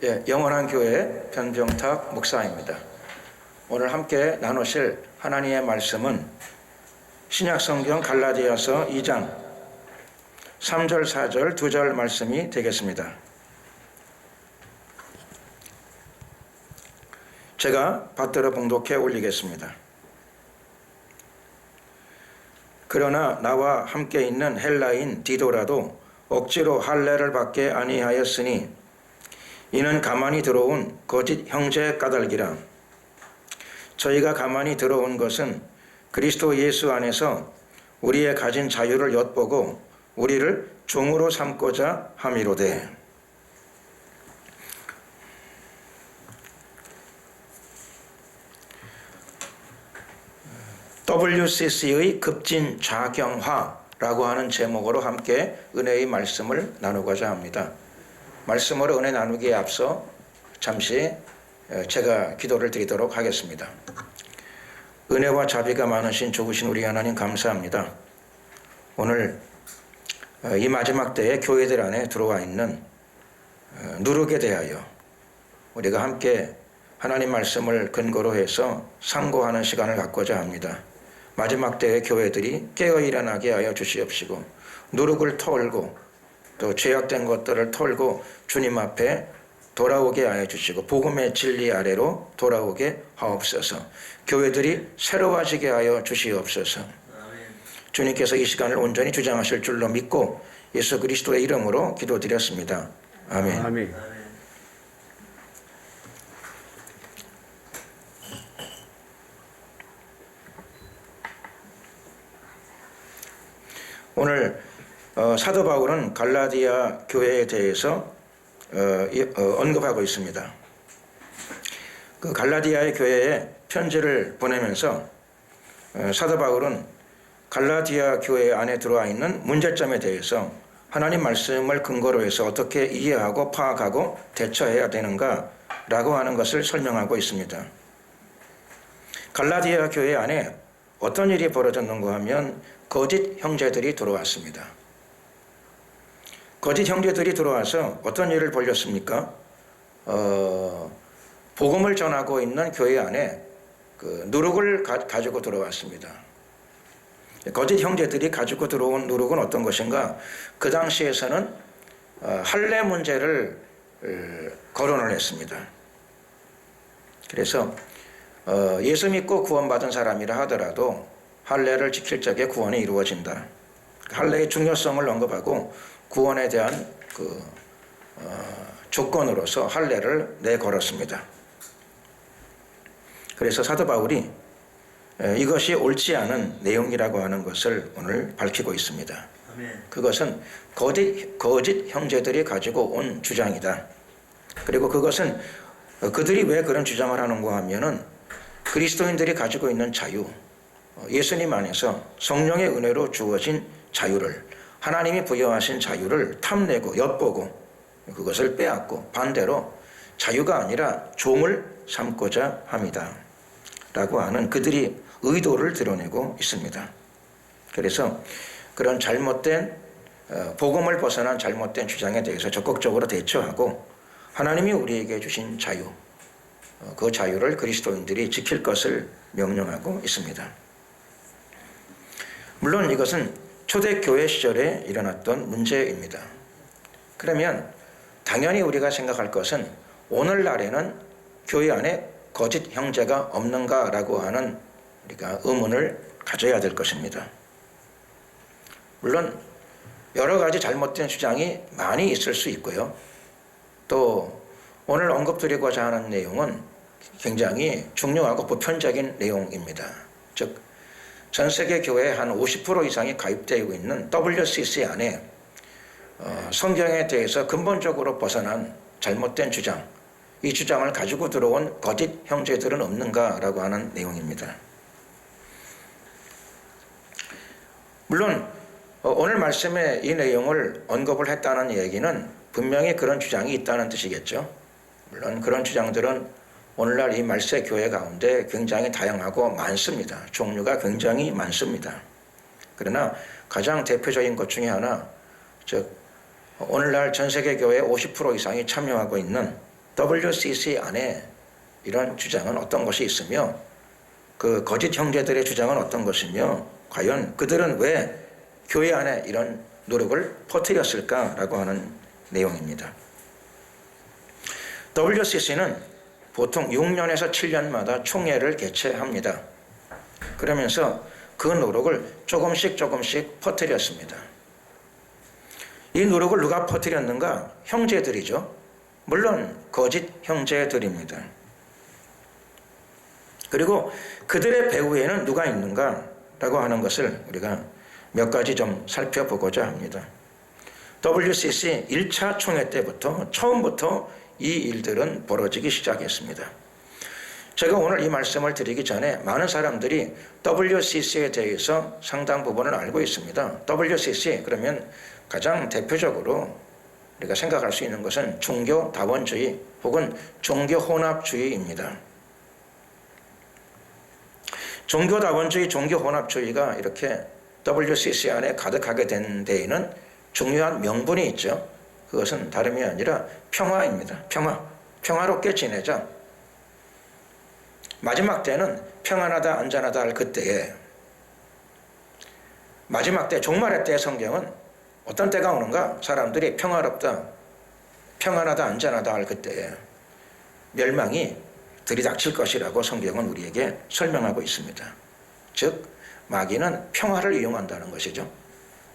예, 영원한 교회 변병탁 목사입니다. 오늘 함께 나누실 하나님의 말씀은 신약성경 갈라디아서 2장 3절 4절 2절 말씀이 되겠습니다. 제가 받들어 봉독해 올리겠습니다. 그러나 나와 함께 있는 헬라인 디도라도 억지로 할례를 받게 아니하였으니 이는 가만히 들어온 거짓 형제 까닭이라. 저희가 가만히 들어온 것은 그리스도 예수 안에서 우리의 가진 자유를 엿보고 우리를 종으로 삼고자 함이로되. WCC의 급진 좌경화라고 하는 제목으로 함께 은혜의 말씀을 나누고자 합니다. 말씀으로 은혜 나누기에 앞서 잠시 제가 기도를 드리도록 하겠습니다. 은혜와 자비가 많으신 좋으신 우리 하나님 감사합니다. 오늘 이 마지막 때에 교회들 안에 들어와 있는 누룩에 대하여 우리가 함께 하나님 말씀을 근거로 해서 상고하는 시간을 갖고자 합니다. 마지막 때의 교회들이 깨어 일어나게 하여 주시옵시고 누룩을 털고 또 죄악된 것들을 털고 주님 앞에 돌아오게 하여 주시고 복음의 진리 아래로 돌아오게 하옵소서. 교회들이 새로워지게 하여 주시옵소서. 주님께서 이 시간을 온전히 주장하실 줄로 믿고 예수 그리스도의 이름으로 기도드렸습니다. 아멘. 아멘. 오늘 사도 바울은 갈라디아 교회에 대해서 언급하고 있습니다. 그 갈라디아의 교회에 편지를 보내면서 사도 바울은 갈라디아 교회 안에 들어와 있는 문제점에 대해서 하나님 말씀을 근거로 해서 어떻게 이해하고 파악하고 대처해야 되는가라고 하는 것을 설명하고 있습니다. 갈라디아 교회 안에 어떤 일이 벌어졌는가 하면 거짓 형제들이 들어왔습니다. 거짓 형제들이 들어와서 어떤 일을 벌였습니까? 복음을 전하고 있는 교회 안에 그 누룩을 가지고 들어왔습니다. 거짓 형제들이 가지고 들어온 누룩은 어떤 것인가? 그 당시에서는 할례 문제를 거론을 했습니다. 그래서 예수 믿고 구원받은 사람이라 하더라도 할례를 지킬 적에 구원이 이루어진다. 할례의 중요성을 언급하고 구원에 대한 조건으로서 할례를 내걸었습니다. 그래서 사도 바울이 이것이 옳지 않은 내용이라고 하는 것을 오늘 밝히고 있습니다. 그것은 거짓 형제들이 가지고 온 주장이다. 그리고 그것은 그들이 왜 그런 주장을 하는가 하면은 그리스도인들이 가지고 있는 자유, 예수님 안에서 성령의 은혜로 주어진 자유를, 하나님이 부여하신 자유를 탐내고 엿보고 그것을 빼앗고 반대로 자유가 아니라 종을 삼고자 합니다. 라고 하는 그들이 의도를 드러내고 있습니다. 그래서 그런 잘못된 복음을 벗어난 잘못된 주장에 대해서 적극적으로 대처하고 하나님이 우리에게 주신 자유, 그 자유를 그리스도인들이 지킬 것을 명령하고 있습니다. 물론 이것은 초대교회 시절에 일어났던 문제입니다. 그러면 당연히 우리가 생각할 것은 오늘날에는 교회 안에 거짓 형제가 없는가라고 하는 우리가 의문을 가져야 될 것입니다. 물론 여러 가지 잘못된 주장이 많이 있을 수 있고요. 또 오늘 언급드리고자 하는 내용은 굉장히 중요하고 보편적인 내용입니다. 즉 전 세계 교회의 한 50% 이상이 가입되고 있는 WCC 안에 성경에 대해서 근본적으로 벗어난 잘못된 주장, 이 주장을 가지고 들어온 거짓 형제들은 없는가라고 하는 내용입니다. 물론 오늘 말씀에 이 내용을 언급을 했다는 얘기는 분명히 그런 주장이 있다는 뜻이겠죠. 물론 그런 주장들은 오늘날 이 말세 교회 가운데 굉장히 다양하고 많습니다. 종류가 굉장히 많습니다. 그러나 가장 대표적인 것 중에 하나, 즉 오늘날 전 세계 교회 50% 이상이 참여하고 있는 WCC 안에 이런 주장은 어떤 것이 있으며 그 거짓 형제들의 주장은 어떤 것이며 과연 그들은 왜 교회 안에 이런 노력을 퍼뜨렸을까라고 하는 내용입니다. WCC는 보통 6년에서 7년마다 총회를 개최합니다. 그러면서 그 노력을 조금씩 퍼뜨렸습니다. 이 노력을 누가 퍼뜨렸는가? 형제들이죠. 물론 거짓 형제들입니다. 그리고 그들의 배후에는 누가 있는가? 라고 하는 것을 우리가 몇 가지 좀 살펴보고자 합니다. WCC 1차 총회 때부터 처음부터 이 일들은 벌어지기 시작했습니다. 제가 오늘 이 말씀을 드리기 전에 많은 사람들이 WCC에 대해서 상당 부분을 알고 있습니다. WCC 그러면 가장 대표적으로 우리가 생각할 수 있는 것은 종교 다원주의 혹은 종교 혼합주의입니다. 종교 다원주의, 종교 혼합주의가 이렇게 WCC 안에 가득하게 된 데에는 중요한 명분이 있죠. 그것은 다름이 아니라 평화입니다. 평화롭게 지내자. 마지막 때는 평안하다 안전하다 할 그때에 마지막 때 종말의 때 성경은 어떤 때가 오는가? 사람들이 평화롭다 평안하다 안전하다 할 그때에 멸망이 들이닥칠 것이라고 성경은 우리에게 설명하고 있습니다. 즉 마귀는 평화를 이용한다는 것이죠.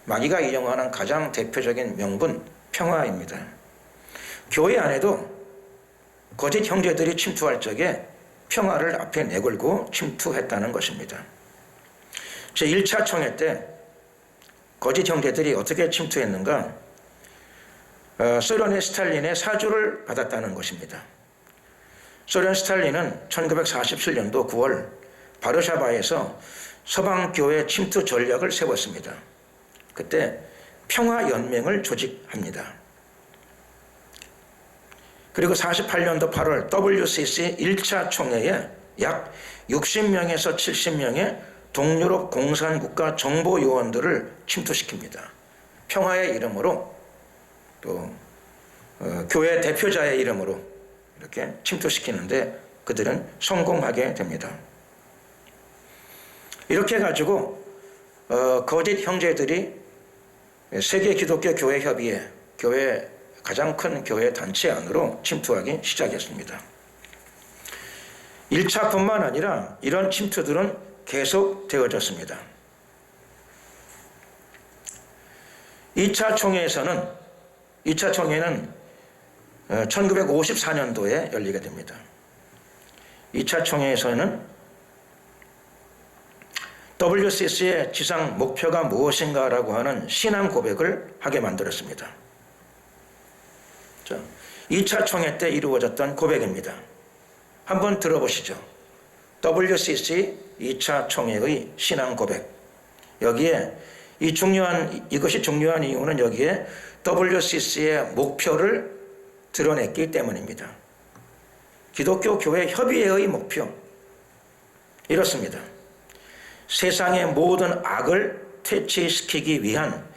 마귀가 이용하는 가장 대표적인 명분 평화입니다. 교회 안에도 거짓 형제들이 침투할 적에 평화를 앞에 내걸고 침투했다는 것입니다. 제1차 총회 때 거짓 형제들이 어떻게 침투했는가? 소련의 스탈린의 사주를 받았다는 것입니다. 소련 스탈린은 1947년도 9월 바르샤바에서 서방교회 침투 전략을 세웠습니다. 그때 평화연맹을 조직합니다. 그리고 48년도 8월 WCC 1차 총회에 약 60명에서 70명의 동유럽 공산국가 정보요원들을 침투시킵니다. 평화의 이름으로 또 교회 대표자의 이름으로 이렇게 침투시키는데 그들은 성공하게 됩니다. 이렇게 해가지고 거짓 형제들이 세계 기독교 교회 협의회, 교회 가장 큰 교회 단체 안으로 침투하기 시작했습니다. 1차뿐만 아니라 이런 침투들은 계속 되어졌습니다. 2차 총회는 1954년도에 열리게 됩니다. 2차 총회에서는 WCC의 지상 목표가 무엇인가라고 하는 신앙 고백을 하게 만들었습니다. 자, 2차 총회 때 이루어졌던 고백입니다. 한번 들어보시죠. WCC 2차 총회의 신앙 고백. 여기에 이것이 중요한 이유는 여기에 WCC의 목표를 드러냈기 때문입니다. 기독교 교회 협의회의 목표. 이렇습니다. 세상의 모든 악을 퇴치시키기 위한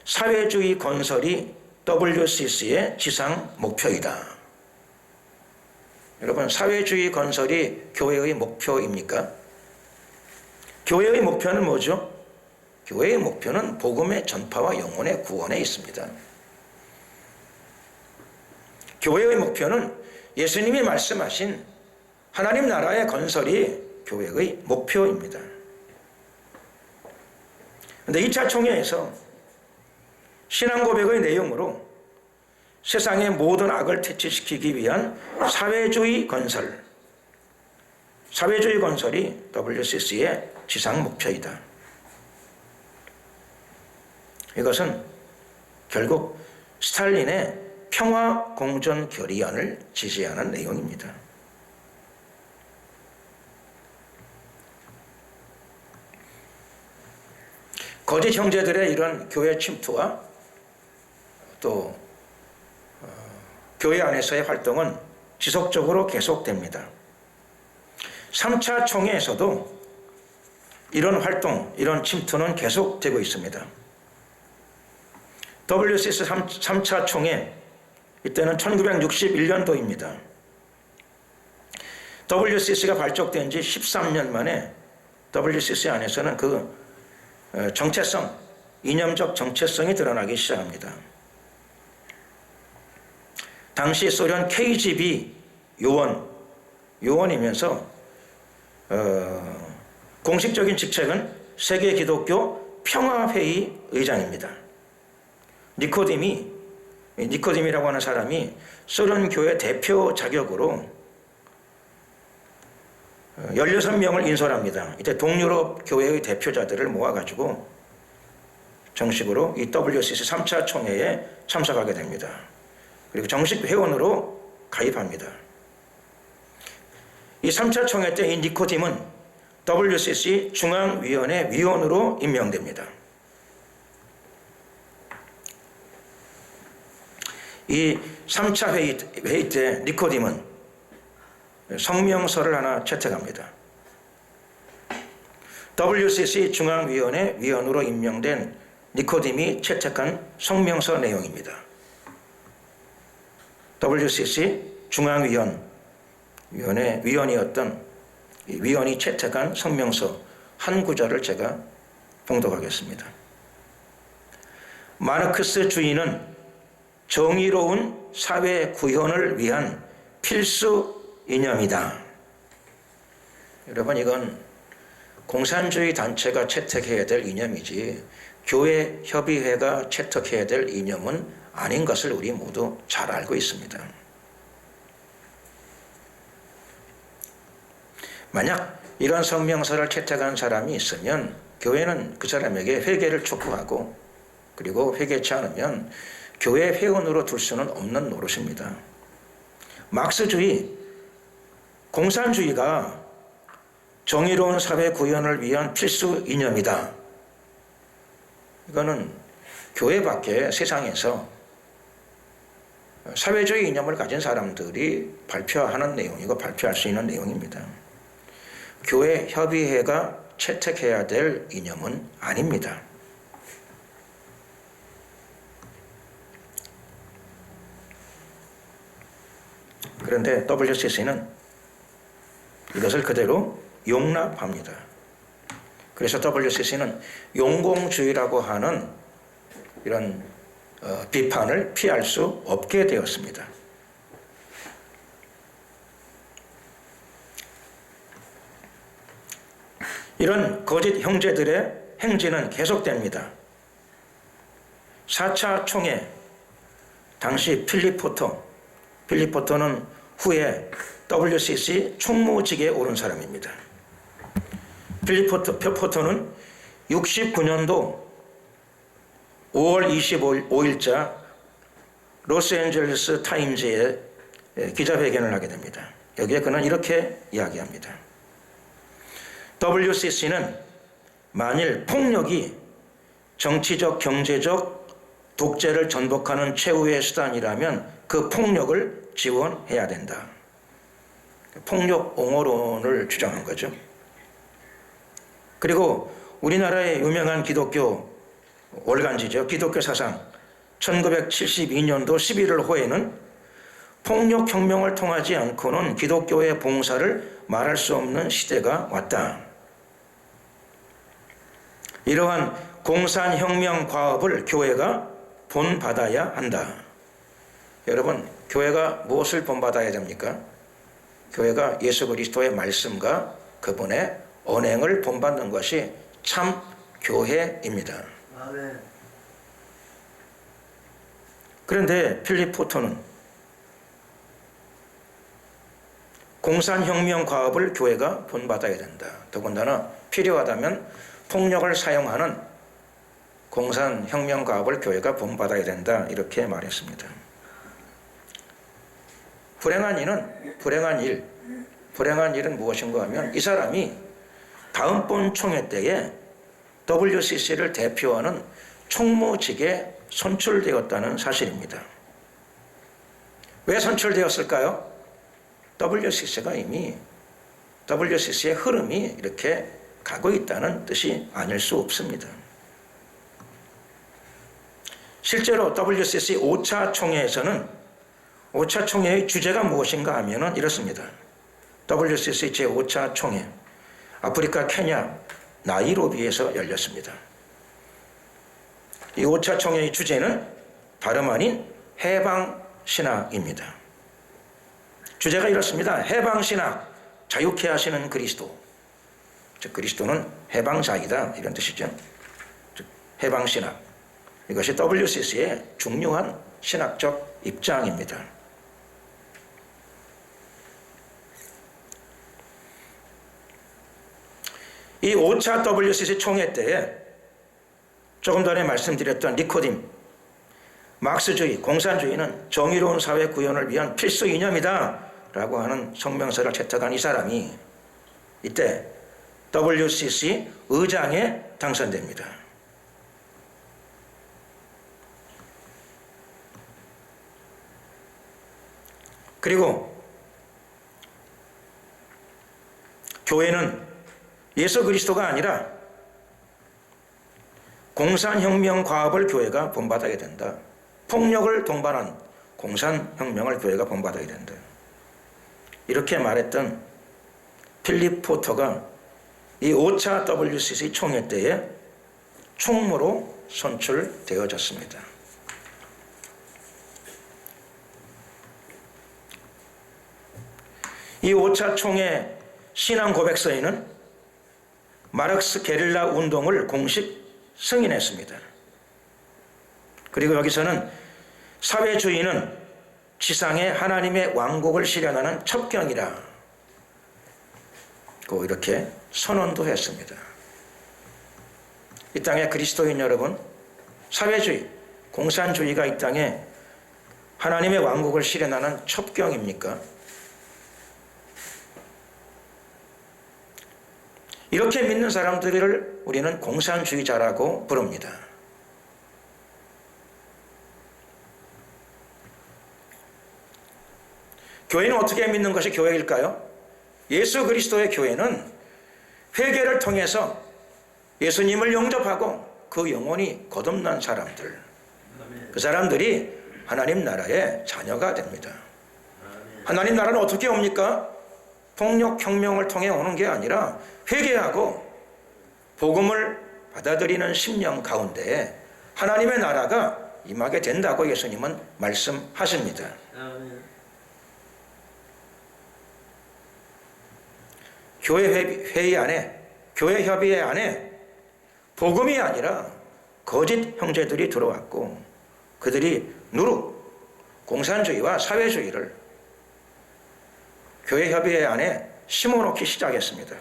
사회주의 건설이 WCC의 지상 목표이다. 여러분, 사회주의 건설이 교회의 목표입니까? 교회의 목표는 뭐죠? 교회의 목표는 복음의 전파와 영혼의 구원에 있습니다. 교회의 목표는 예수님이 말씀하신 하나님 나라의 건설이 교회의 목표입니다. 그런데 2차 총회에서 신앙 고백의 내용으로 세상의 모든 악을 퇴치시키기 위한 사회주의 건설이 WCC의 지상 목표이다. 이것은 결국 스탈린의 평화 공존 결의안을 지지하는 내용입니다. 거짓 형제들의 이런 교회 침투와 또 교회 안에서의 활동은 지속적으로 계속됩니다. 3차 총회에서도 이런 활동, 이런 침투는 계속되고 있습니다. WCC 3차 총회, 이때는 1961년도입니다. WCC가 발족된 지 13년 만에 WCC 안에서는 그 정체성, 이념적 정체성이 드러나기 시작합니다. 당시 소련 KGB 요원이면서 공식적인 직책은 세계 기독교 평화회의 의장입니다. 니코딤이라고 하는 사람이 소련 교회 대표 자격으로 16명을 인솔합니다. 이때 동유럽 교회의 대표자들을 모아가지고 정식으로 이 WCC 3차 총회에 참석하게 됩니다. 그리고 정식 회원으로 가입합니다. 이 3차 총회 때 이 니코딤은 WCC 중앙위원회 위원으로 임명됩니다. 이 3차 회의 때 니코딤은 성명서를 하나 채택합니다. WCC 중앙위원회 위원으로 임명된 니코딤이 채택한 성명서 내용입니다. WCC 중앙위원회 위원이었던 이 위원이 채택한 성명서 한 구절을 제가 봉독하겠습니다. 마르크스주의는 정의로운 사회 구현을 위한 필수 이념이다. 여러분, 이건 공산주의 단체가 채택해야 될 이념이지 교회 협의회가 채택해야 될 이념은 아닌 것을 우리 모두 잘 알고 있습니다. 만약 이런 성명서를 채택한 사람이 있으면 교회는 그 사람에게 회개를 촉구하고, 그리고 회개치 않으면 교회 회원으로 둘 수는 없는 노릇입니다. 막스주의, 공산주의가 정의로운 사회 구현을 위한 필수 이념이다. 이거는 교회밖에 세상에서 사회주의 이념을 가진 사람들이 발표하는 내용이고 발표할 수 있는 내용입니다. 교회 협의회가 채택해야 될 이념은 아닙니다. 그런데 WCC는 이것을 그대로 용납합니다. 그래서 WCC는 용공주의라고 하는 이런 비판을 피할 수 없게 되었습니다. 이런 거짓 형제들의 행진은 계속됩니다. 4차 총회 당시 필립포터는 후에 WCC 총무직에 오른 사람입니다. 필립포터는 69년도 5월 25일자 로스앤젤레스 타임즈에 기자회견을 하게 됩니다. 여기에 그는 이렇게 이야기합니다. WCC는 만일 폭력이 정치적, 경제적 독재를 전복하는 최후의 수단이라면 그 폭력을 지원해야 된다. 폭력 옹호론을 주장한 거죠. 그리고 우리나라의 유명한 기독교 월간지죠. 기독교 사상 1972년도 11월 호에는 폭력혁명을 통하지 않고는 기독교의 봉사를 말할 수 없는 시대가 왔다. 이러한 공산혁명 과업을 교회가 본받아야 한다. 여러분, 교회가 무엇을 본받아야 됩니까? 교회가 예수 그리스도의 말씀과 그분의 언행을 본받는 것이 참 교회입니다. 아멘. 그런데 필립포터는 공산혁명 과업을 교회가 본받아야 된다. 더군다나 필요하다면 폭력을 사용하는 공산혁명 과업을 교회가 본받아야 된다. 이렇게 말했습니다. 불행한 일은 무엇인가 하면 이 사람이 다음번 총회 때에 WCC를 대표하는 총무직에 선출되었다는 사실입니다. 왜 선출되었을까요? WCC가 이미 WCC의 흐름이 이렇게 가고 있다는 뜻이 아닐 수 없습니다. 실제로 WCC 5차 총회에서는 5차 총회의 주제가 무엇인가 하면은 이렇습니다. WCC 제5차 총회 아프리카 케냐 나이로비에서 열렸습니다. 이 5차 총회의 주제는 다름 아닌 해방신학입니다. 주제가 이렇습니다. 해방신학, 자유케 하시는 그리스도. 즉 그리스도는 해방자이다 이런 뜻이죠. 즉 해방신학. 이것이 WCC의 중요한 신학적 입장입니다. 이 5차 WCC 총회 때에 조금 전에 말씀드렸던 니코딤, 막스주의, 공산주의는 정의로운 사회 구현을 위한 필수 이념이다 라고 하는 성명서를 채택한 이 사람이 이때 WCC 의장에 당선됩니다. 그리고 교회는 예수 그리스도가 아니라 공산혁명 과업을 교회가 본받아야 된다. 폭력을 동반한 공산혁명을 교회가 본받아야 된다. 이렇게 말했던 필립 포터가 이 5차 WCC 총회 때에 총무로 선출되어졌습니다. 이 5차 총회 신앙 고백서에는 마르크스 게릴라 운동을 공식 승인했습니다. 그리고 여기서는 사회주의는 지상에 하나님의 왕국을 실현하는 첩경이라 이렇게 선언도 했습니다. 이 땅의 그리스도인 여러분, 사회주의, 공산주의가 이 땅에 하나님의 왕국을 실현하는 첩경입니까? 이렇게 믿는 사람들을 우리는 공산주의자라고 부릅니다. 교회는 어떻게 믿는 것이 교회일까요? 예수 그리스도의 교회는 회개를 통해서 예수님을 영접하고 그 영혼이 거듭난 사람들, 그 사람들이 하나님 나라의 자녀가 됩니다. 하나님 나라는 어떻게 옵니까? 폭력혁명을 통해 오는 게 아니라 회개하고 복음을 받아들이는 심령 가운데 하나님의 나라가 임하게 된다고 예수님은 말씀하십니다. 교회 회의 안에, 교회 협의회 안에 복음이 아니라 거짓 형제들이 들어왔고 그들이 누룩, 공산주의와 사회주의를 교회 협의회 안에 심어놓기 시작했습니다.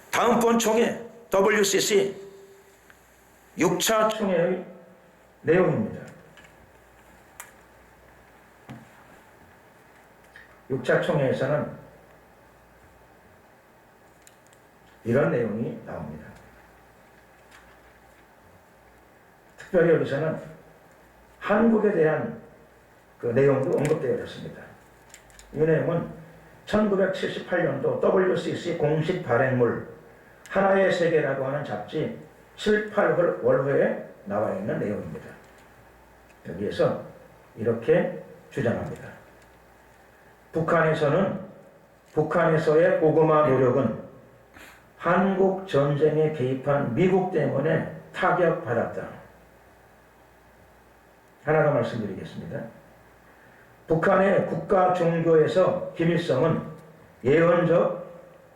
다음번 총회 WCC 6차 총회의 내용입니다. 6차 총회에서는 이런 내용이 나옵니다. 특별히 여기서는 한국에 대한 그 내용도 언급되어 있습니다. 이 내용은 1978년도 WCC 공식 발행물 하나의 세계라고 하는 잡지 7, 8월 월호에 나와 있는 내용입니다. 여기에서 이렇게 주장합니다. 북한에서의 고구마 노력은 한국 전쟁에 개입한 미국 때문에 타격받았다. 하나 더 말씀드리겠습니다. 북한의 국가 종교에서 김일성은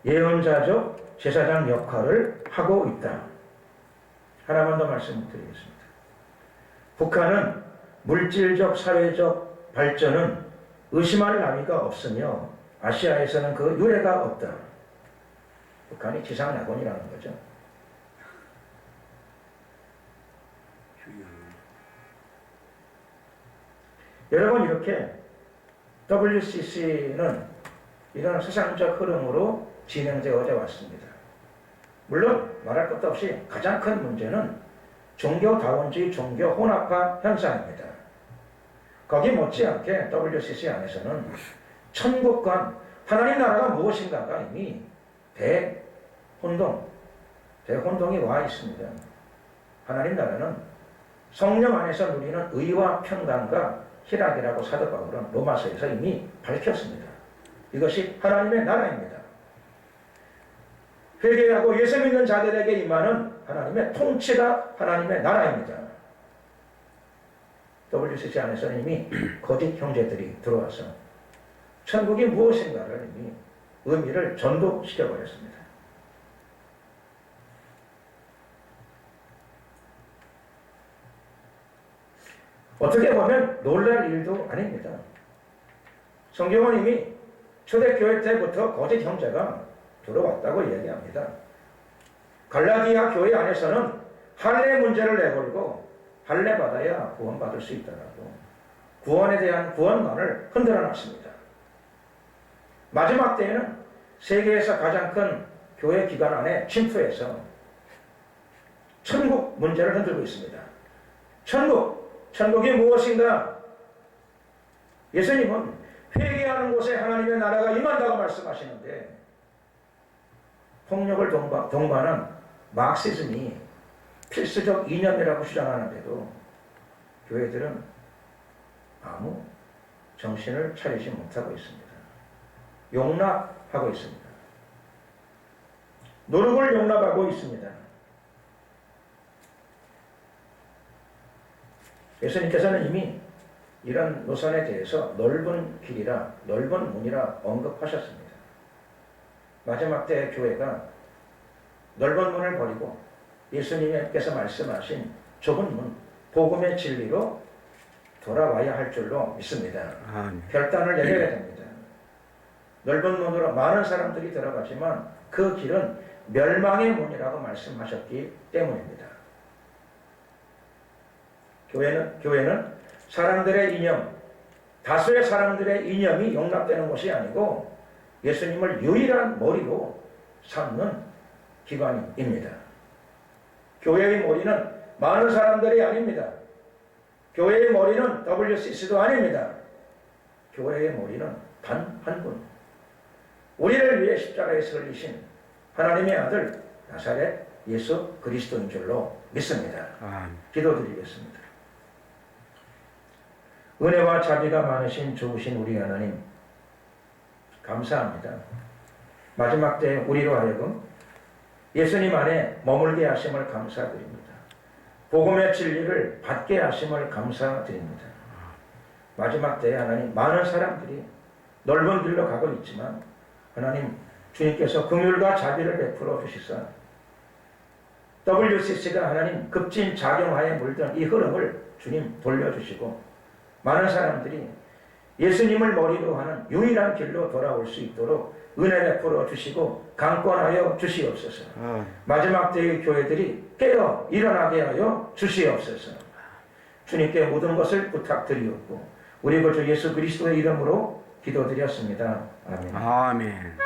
예언자적 제사장 역할을 하고 있다. 하나만 더 말씀드리겠습니다. 북한은 물질적 사회적 발전은 의심할 나위가 없으며 아시아에서는 그 유례가 없다. 북한이 지상낙원이라는 거죠. 여러분, 이렇게 WCC는 이런 세상적 흐름으로 진행되어 왔습니다. 물론 말할 것도 없이 가장 큰 문제는 종교다원주의 종교 혼합화 현상입니다. 거기 못지않게 WCC 안에서는 천국과 하나님 나라가 무엇인가가 이미 대혼동이 와 있습니다. 하나님 나라는 성령 안에서 누리는 의와 평강과 희락이라고 사도 바울은 로마서에서 이미 밝혔습니다. 이것이 하나님의 나라입니다. 회개하고 예수 믿는 자들에게 임하는 하나님의 통치가 하나님의 나라입니다. WCC 안에서는 이미 거짓 형제들이 들어와서 천국이 무엇인가를 이미 의미를 전도시켜버렸습니다. 어떻게 보면 놀랄 일도 아닙니다. 성경은 이미 초대교회 때부터 거짓 형제가 들어왔다고 이야기합니다. 갈라디아 교회 안에서는 할례 문제를 내걸고 할례 받아야 구원받을 수 있다라고 구원에 대한 구원론을 흔들어 놨습니다. 마지막 때에는 세계에서 가장 큰 교회 기관 안에 침투해서 천국 문제를 흔들고 있습니다. 천국이 무엇인가? 예수님은 회개하는 곳에 하나님의 나라가 임한다고 말씀하시는데 폭력을 동반한 마르크시즘이 필수적 이념이라고 주장하는데도 교회들은 아무 정신을 차리지 못하고 있습니다. 용납하고 있습니다. 노력을 용납하고 있습니다. 예수님께서는 이미 이런 노선에 대해서 넓은 길이라 넓은 문이라 언급하셨습니다. 마지막 때 교회가 넓은 문을 버리고 예수님께서 말씀하신 좁은 문, 복음의 진리로 돌아와야 할 줄로 믿습니다. 결단을 내려야 됩니다. 넓은 문으로 많은 사람들이 들어가지만 그 길은 멸망의 문이라고 말씀하셨기 때문입니다. 교회는 사람들의 이념, 다수의 사람들의 이념이 용납되는 것이 아니고 예수님을 유일한 머리로 삼는 기관입니다. 교회의 머리는 많은 사람들이 아닙니다. 교회의 머리는 WCC도 아닙니다. 교회의 머리는 단 한 분, 우리를 위해 십자가에서 흘리신 하나님의 아들 나사렛 예수 그리스도인 줄로 믿습니다. 기도드리겠습니다. 은혜와 자비가 많으신 좋으신 우리 하나님 감사합니다. 마지막 때 우리로 하여금 예수님 안에 머물게 하심을 감사드립니다. 복음의 진리를 받게 하심을 감사드립니다. 마지막 때에 하나님 많은 사람들이 넓은 길로 가고 있지만 하나님 주님께서 긍휼과 자비를 베풀어 주시사 WCC가 하나님 급진 작용하에 물든 이 흐름을 주님 돌려주시고 많은 사람들이 예수님을 머리로 하는 유일한 길로 돌아올 수 있도록 은혜 베풀어 주시고 강권하여 주시옵소서. 마지막 때의 교회들이 깨어 일어나게 하여 주시옵소서. 주님께 모든 것을 부탁드리옵고 우리 구주 예수 그리스도의 이름으로 기도드렸습니다. 아멘. 아멘.